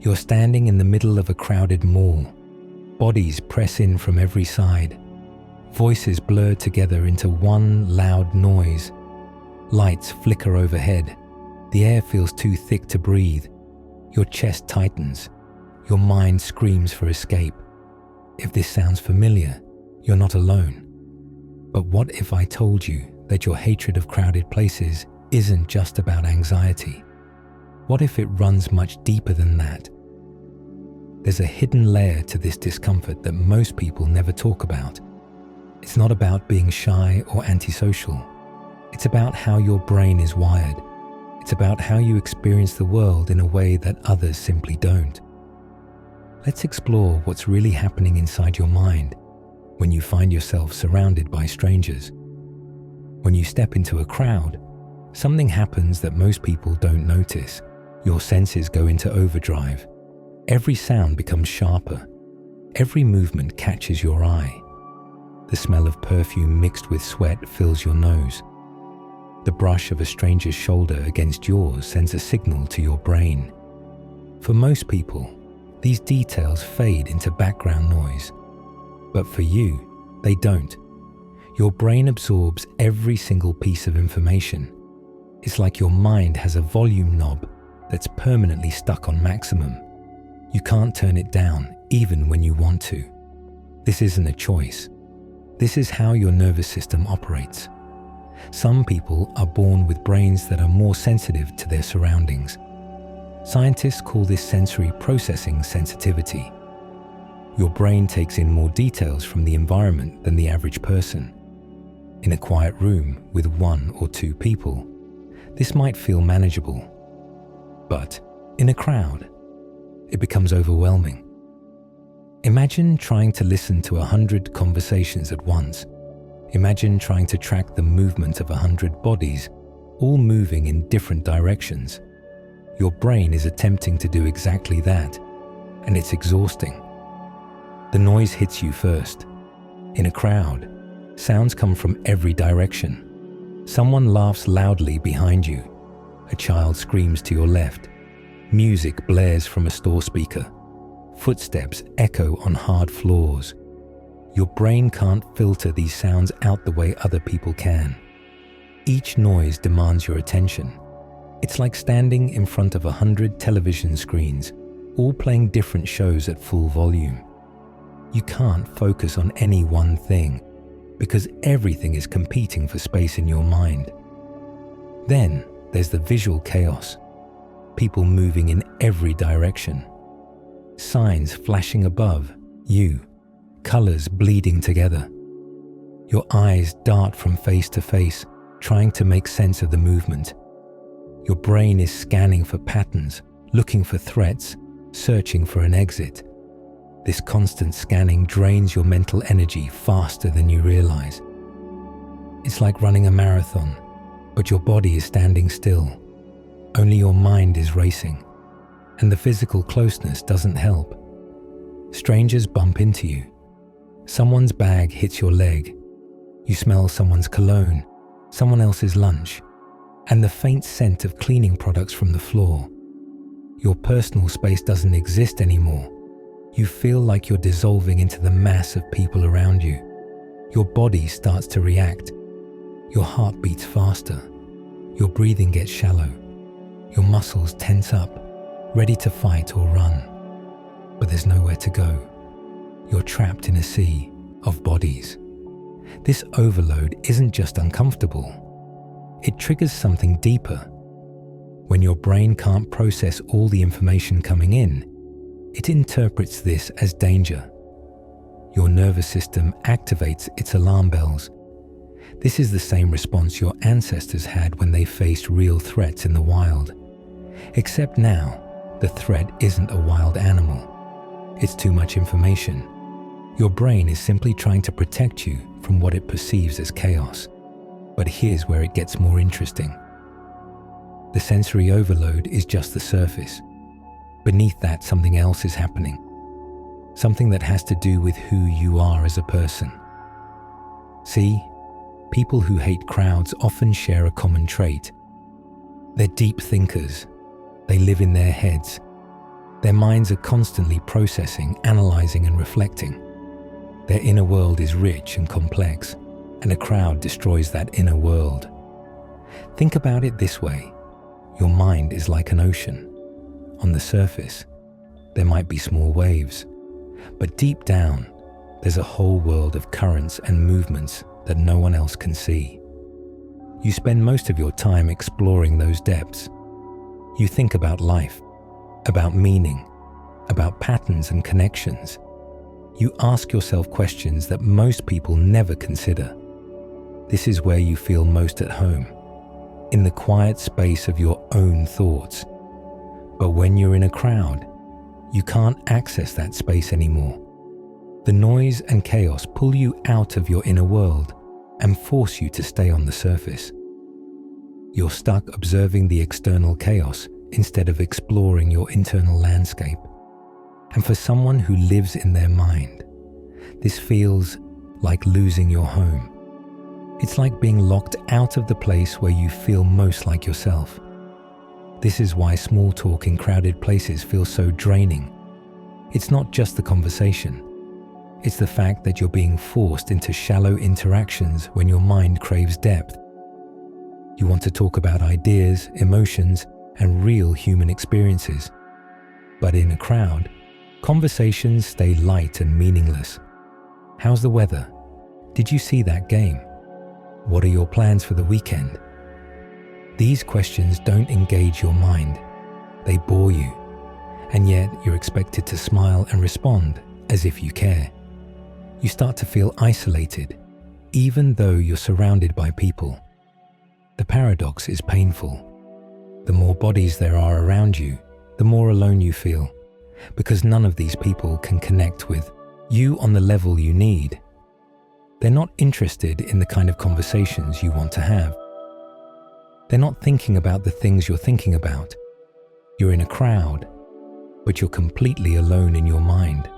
You're standing in the middle of a crowded mall. Bodies press in from every side. Voices blur together into one loud noise. Lights flicker overhead. The air feels too thick to breathe. Your chest tightens. Your mind screams for escape. If this sounds familiar, you're not alone. But what if I told you that your hatred of crowded places isn't just about anxiety? What if it runs much deeper than that? There's a hidden layer to this discomfort that most people never talk about. It's not about being shy or antisocial. It's about how your brain is wired. It's about how you experience the world in a way that others simply don't. Let's explore what's really happening inside your mind when you find yourself surrounded by strangers. When you step into a crowd, something happens that most people don't notice. Your senses go into overdrive. Every sound becomes sharper. Every movement catches your eye. The smell of perfume mixed with sweat fills your nose. The brush of a stranger's shoulder against yours sends a signal to your brain. For most people, these details fade into background noise. But for you, they don't. Your brain absorbs every single piece of information. It's like your mind has a volume knob that's permanently stuck on maximum. You can't turn it down, even when you want to. This isn't a choice. This is how your nervous system operates. Some people are born with brains that are more sensitive to their surroundings. Scientists call this sensory processing sensitivity. Your brain takes in more details from the environment than the average person. In a quiet room with one or two people, this might feel manageable. But in a crowd, it becomes overwhelming. Imagine trying to listen to 100 conversations at once. Imagine trying to track the movement of 100 bodies, all moving in different directions. Your brain is attempting to do exactly that, and it's exhausting. The noise hits you first. In a crowd, sounds come from every direction. Someone laughs loudly behind you. A child screams to your left. Music blares from a store speaker. Footsteps echo on hard floors. Your brain can't filter these sounds out the way other people can. Each noise demands your attention. It's like standing in front of 100 television screens, all playing different shows at full volume. You can't focus on any one thing because everything is competing for space in your mind. Then there's the visual chaos. People moving in every direction. Signs flashing above you. Colors bleeding together. Your eyes dart from face to face, trying to make sense of the movement. Your brain is scanning for patterns, looking for threats, searching for an exit. This constant scanning drains your mental energy faster than you realize. It's like running a marathon, but your body is standing still. Only your mind is racing, and the physical closeness doesn't help. Strangers bump into you. Someone's bag hits your leg. You smell someone's cologne, someone else's lunch, and the faint scent of cleaning products from the floor. Your personal space doesn't exist anymore. You feel like you're dissolving into the mass of people around you. Your body starts to react. Your heart beats faster. Your breathing gets shallow. Your muscles tense up, ready to fight or run. But there's nowhere to go. You're trapped in a sea of bodies. This overload isn't just uncomfortable. It triggers something deeper. When your brain can't process all the information coming in, it interprets this as danger. Your nervous system activates its alarm bells. This is the same response your ancestors had when they faced real threats in the wild. Except now, the threat isn't a wild animal. It's too much information. Your brain is simply trying to protect you from what it perceives as chaos. But here's where it gets more interesting. The sensory overload is just the surface. Beneath that, something else is happening. Something that has to do with who you are as a person. See, people who hate crowds often share a common trait. They're deep thinkers. They live in their heads. Their minds are constantly processing, analyzing, and reflecting. Their inner world is rich and complex, and a crowd destroys that inner world. Think about it this way. Your mind is like an ocean. On the surface, there might be small waves, but deep down, there's a whole world of currents and movements that no one else can see. You spend most of your time exploring those depths. You think about life, about meaning, about patterns and connections. You ask yourself questions that most people never consider. This is where you feel most at home, in the quiet space of your own thoughts. But when you're in a crowd, you can't access that space anymore. The noise and chaos pull you out of your inner world and force you to stay on the surface. You're stuck observing the external chaos instead of exploring your internal landscape. And for someone who lives in their mind, this feels like losing your home. It's like being locked out of the place where you feel most like yourself. This is why small talk in crowded places feels so draining. It's not just the conversation. It's the fact that you're being forced into shallow interactions when your mind craves depth. You want to talk about ideas, emotions, and real human experiences. But in a crowd, conversations stay light and meaningless. How's the weather? Did you see that game? What are your plans for the weekend? These questions don't engage your mind. They bore you. And yet you're expected to smile and respond as if you care. You start to feel isolated, even though you're surrounded by people. The paradox is painful. The more bodies there are around you, the more alone you feel, because none of these people can connect with you on the level you need. They're not interested in the kind of conversations you want to have. They're not thinking about the things you're thinking about. You're in a crowd, but you're completely alone in your mind.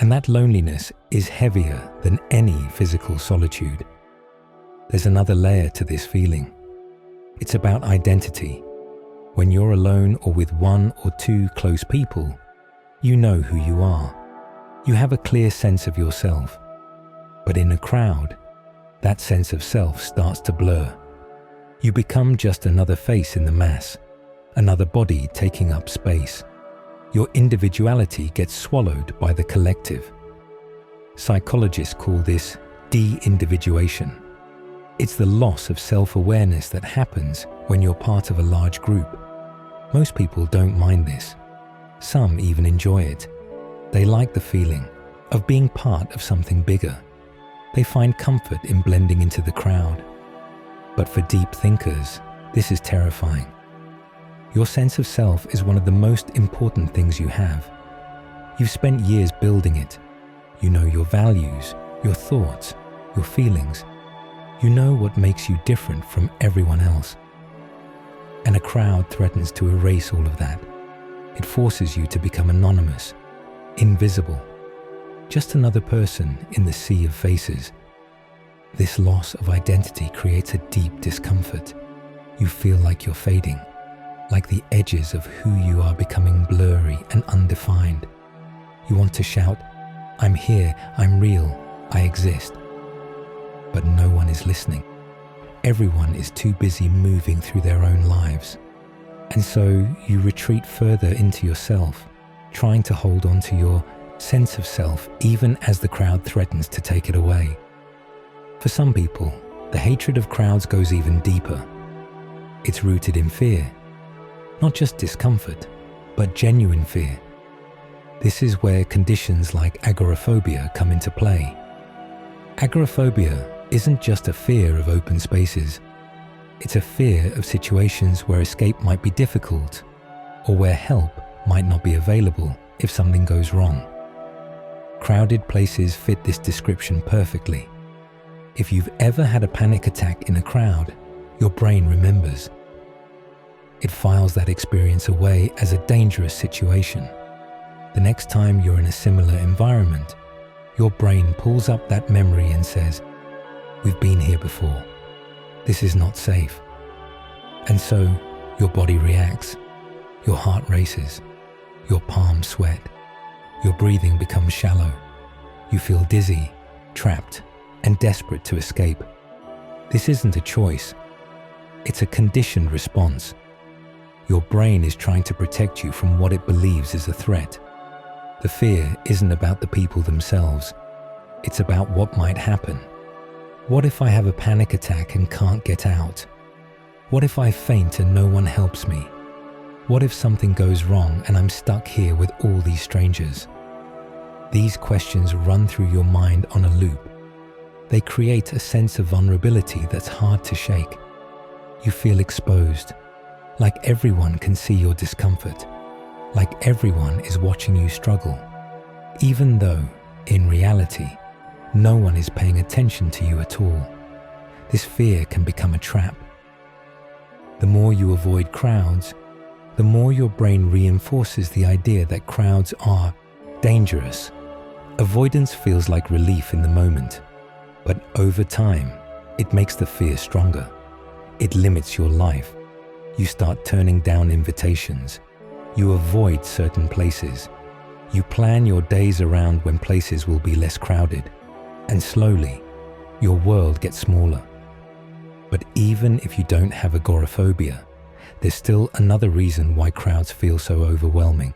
And that loneliness is heavier than any physical solitude. There's another layer to this feeling. It's about identity. When you're alone or with one or two close people, you know who you are. You have a clear sense of yourself. But in a crowd, that sense of self starts to blur. You become just another face in the mass, another body taking up space. Your individuality gets swallowed by the collective. Psychologists call this Deindividuation. It's the loss of self-awareness that happens when you're part of a large group. Most people don't mind this. Some even enjoy it. They like the feeling of being part of something bigger. They find comfort in blending into the crowd. But for deep thinkers, this is terrifying. Your sense of self is one of the most important things you have. You've spent years building it. You know your values, your thoughts, your feelings. You know what makes you different from everyone else. And a crowd threatens to erase all of that. It forces you to become anonymous, invisible, just another person in the sea of faces. This loss of identity creates a deep discomfort. You feel like you're fading, like the edges of who you are becoming blurry and undefined. You want to shout, "I'm here, I'm real, I exist." But no one is listening. Everyone is too busy moving through their own lives. And so you retreat further into yourself, trying to hold on to your sense of self even as the crowd threatens to take it away. For some people, the hatred of crowds goes even deeper. It's rooted in fear. Not just discomfort, but genuine fear. This is where conditions like agoraphobia come into play. Agoraphobia isn't just a fear of open spaces. It's a fear of situations where escape might be difficult, or where help might not be available if something goes wrong. Crowded places fit this description perfectly. If you've ever had a panic attack in a crowd, your brain remembers. It files that experience away as a dangerous situation. The next time you're in a similar environment, your brain pulls up that memory and says, "We've been here before. This is not safe." And so your body reacts. Your heart races. Your palms sweat. Your breathing becomes shallow. You feel dizzy, trapped, and desperate to escape. This isn't a choice. It's a conditioned response. Your brain is trying to protect you from what it believes is a threat. The fear isn't about the people themselves. It's about what might happen. What if I have a panic attack and can't get out? What if I faint and no one helps me? What if something goes wrong and I'm stuck here with all these strangers? These questions run through your mind on a loop. They create a sense of vulnerability that's hard to shake. You feel exposed, like everyone can see your discomfort, like everyone is watching you struggle, even though, in reality, no one is paying attention to you at all. This fear can become a trap. The more you avoid crowds, the more your brain reinforces the idea that crowds are dangerous. Avoidance feels like relief in the moment, but over time, it makes the fear stronger. It limits your life. You start turning down invitations. You avoid certain places. You plan your days around when places will be less crowded. And slowly, your world gets smaller. But even if you don't have agoraphobia, there's still another reason why crowds feel so overwhelming.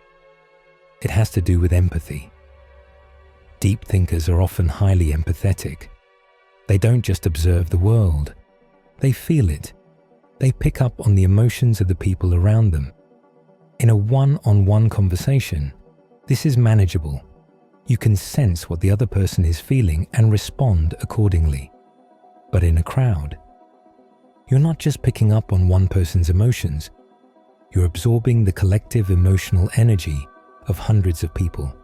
It has to do with empathy. Deep thinkers are often highly empathetic. They don't just observe the world. They feel it. They pick up on the emotions of the people around them. In a one-on-one conversation, this is manageable. You can sense what the other person is feeling and respond accordingly. But in a crowd, you're not just picking up on one person's emotions. You're absorbing the collective emotional energy of hundreds of people.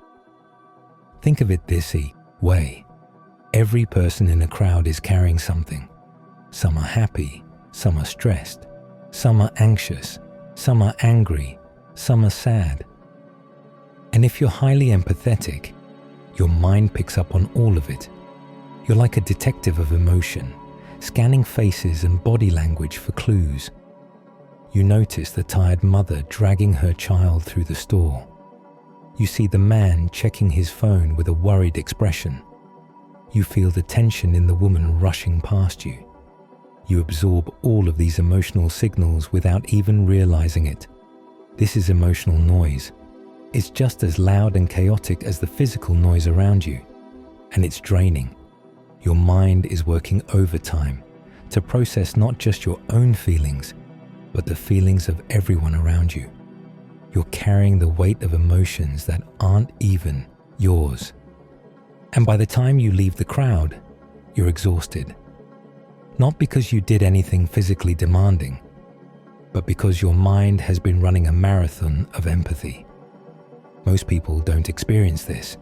Think of it this way. Every person in a crowd is carrying something. Some are happy, some are stressed, some are anxious, some are angry, some are sad. And if you're highly empathetic, your mind picks up on all of it. You're like a detective of emotion, scanning faces and body language for clues. You notice the tired mother dragging her child through the store. You see the man checking his phone with a worried expression. You feel the tension in the woman rushing past you. You absorb all of these emotional signals without even realizing it. This is emotional noise. It's just as loud and chaotic as the physical noise around you, and it's draining. Your mind is working overtime to process not just your own feelings, but the feelings of everyone around you. You're carrying the weight of emotions that aren't even yours. And by the time you leave the crowd, you're exhausted. Not because you did anything physically demanding, but because your mind has been running a marathon of empathy. Most people don't experience this.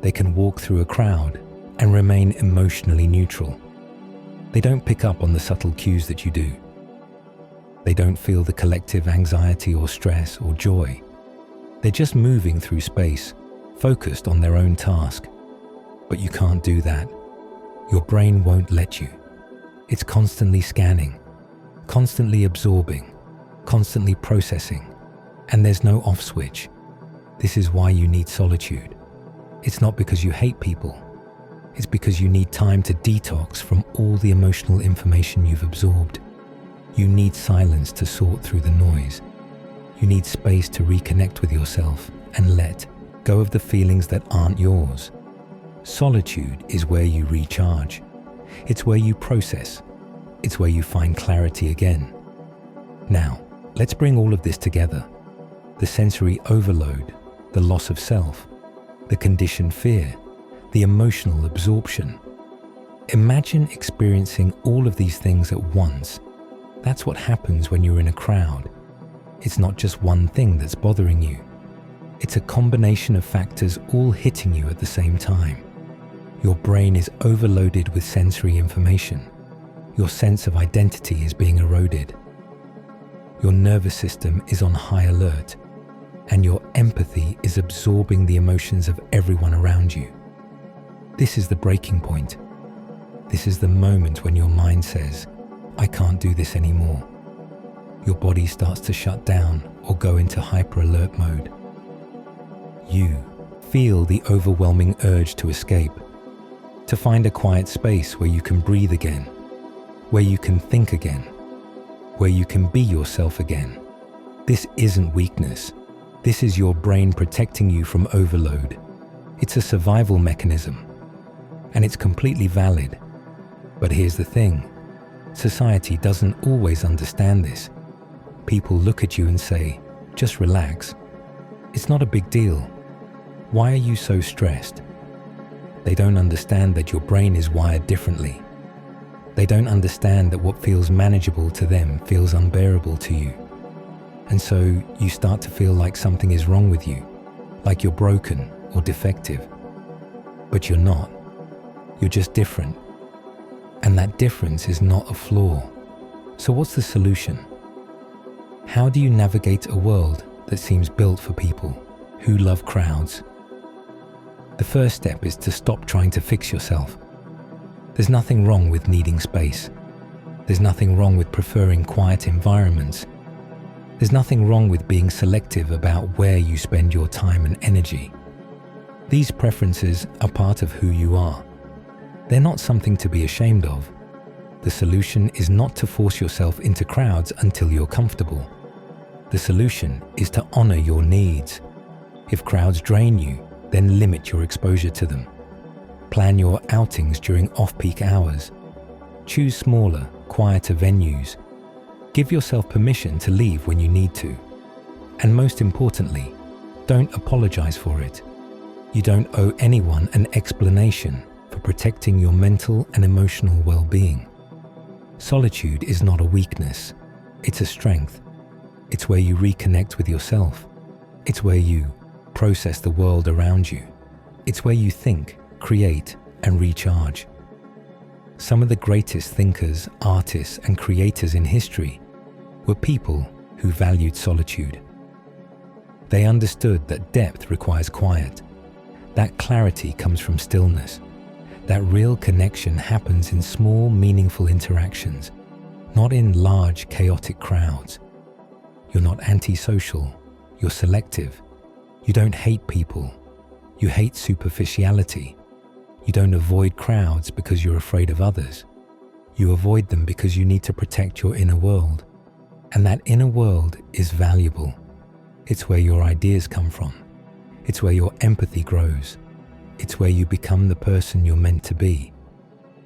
They can walk through a crowd and remain emotionally neutral. They don't pick up on the subtle cues that you do. They don't feel the collective anxiety or stress or joy. They're just moving through space, focused on their own task. But you can't do that. Your brain won't let you. It's constantly scanning, constantly absorbing, constantly processing, and there's no off switch. This is why you need solitude. It's not because you hate people. It's because you need time to detox from all the emotional information you've absorbed. You need silence to sort through the noise. You need space to reconnect with yourself and let go of the feelings that aren't yours. Solitude is where you recharge. It's where you process. It's where you find clarity again. Now, let's bring all of this together. The sensory overload, the loss of self, the conditioned fear, the emotional absorption. Imagine experiencing all of these things at once. That's what happens when you're in a crowd. It's not just one thing that's bothering you. It's a combination of factors all hitting you at the same time. Your brain is overloaded with sensory information. Your sense of identity is being eroded. Your nervous system is on high alert, and your empathy is absorbing the emotions of everyone around you. This is the breaking point. This is the moment when your mind says, I can't do this anymore. Your body starts to shut down or go into hyper-alert mode. you feel the overwhelming urge to escape, to find a quiet space where you can breathe again, where you can think again, where you can be yourself again. This isn't weakness. This is your brain protecting you from overload. It's a survival mechanism, and it's completely valid. But here's the thing. Society doesn't always understand this. People look at you and say, just relax. It's not a big deal. Why are you so stressed? They don't understand that your brain is wired differently. They don't understand that what feels manageable to them feels unbearable to you. And so you start to feel like something is wrong with you, like you're broken or defective. But you're not. You're just different. And that difference is not a flaw. So what's the solution? How do you navigate a world that seems built for people who love crowds? The first step is to stop trying to fix yourself. There's nothing wrong with needing space. There's nothing wrong with preferring quiet environments. There's nothing wrong with being selective about where you spend your time and energy. These preferences are part of who you are. They're not something to be ashamed of. The solution is not to force yourself into crowds until you're comfortable. The solution is to honor your needs. If crowds drain you, then limit your exposure to them. Plan your outings during off-peak hours. Choose smaller, quieter venues. Give yourself permission to leave when you need to. And most importantly, don't apologize for it. You don't owe anyone an explanation for protecting your mental and emotional well-being. Solitude is not a weakness. It's a strength. It's where you reconnect with yourself. It's where you process the world around you. It's where you think, create, and recharge. Some of the greatest thinkers, artists, and creators in history were people who valued solitude. They understood that depth requires quiet, that clarity comes from stillness, that real connection happens in small, meaningful interactions, not in large, chaotic crowds. You're not antisocial, you're selective. You don't hate people, you hate superficiality. You don't avoid crowds because you're afraid of others. You avoid them because you need to protect your inner world. And that inner world is valuable. It's where your ideas come from. It's where your empathy grows. It's where you become the person you're meant to be.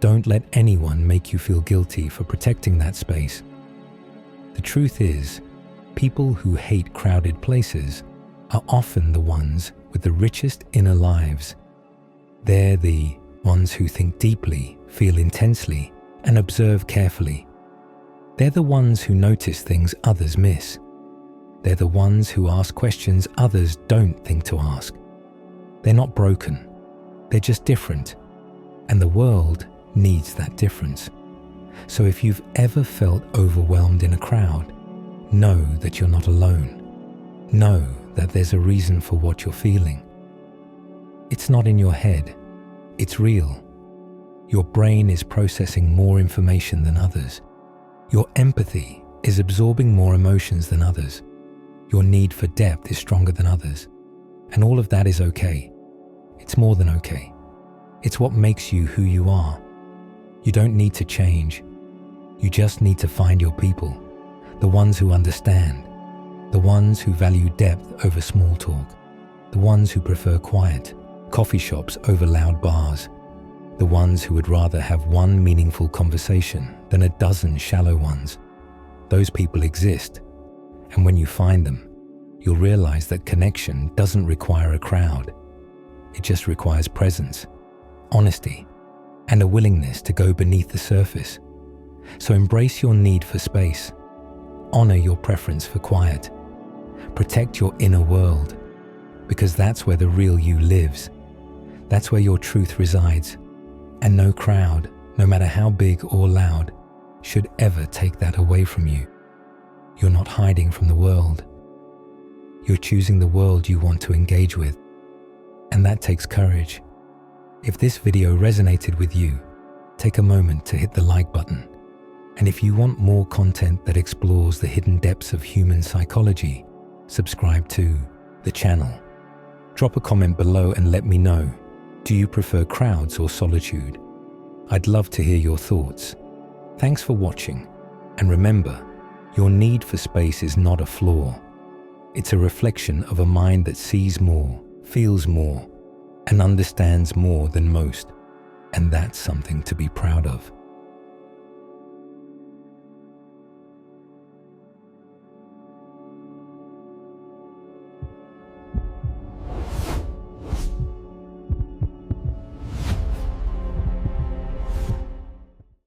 Don't let anyone make you feel guilty for protecting that space. The truth is, people who hate crowded places are often the ones with the richest inner lives. They're the ones who think deeply, feel intensely, and observe carefully. They're the ones who notice things others miss. They're the ones who ask questions others don't think to ask. They're not broken. They're just different. And the world needs that difference. So if you've ever felt overwhelmed in a crowd, know that you're not alone. Know that there's a reason for what you're feeling. It's not in your head. It's real. Your brain is processing more information than others. Your empathy is absorbing more emotions than others. Your need for depth is stronger than others. And all of that is okay. It's more than okay. It's what makes you who you are. You don't need to change. You just need to find your people, the ones who understand, the ones who value depth over small talk, the ones who prefer quiet, coffee shops over loud bars, the ones who would rather have one meaningful conversation than a dozen shallow ones. Those people exist, and when you find them, you'll realize that connection doesn't require a crowd. It just requires presence, honesty, and a willingness to go beneath the surface. So embrace your need for space. Honor your preference for quiet. Protect your inner world, because that's where the real you lives. That's where your truth resides. And no crowd, no matter how big or loud, should ever take that away from you. You're not hiding from the world. You're choosing the world you want to engage with. And that takes courage. If this video resonated with you, take a moment to hit the like button. And if you want more content that explores the hidden depths of human psychology, subscribe to the channel. Drop a comment below and let me know. Do you prefer crowds or solitude? I'd love to hear your thoughts. Thanks for watching. And remember, your need for space is not a flaw. It's a reflection of a mind that sees more, feels more, and understands more than most. And that's something to be proud of.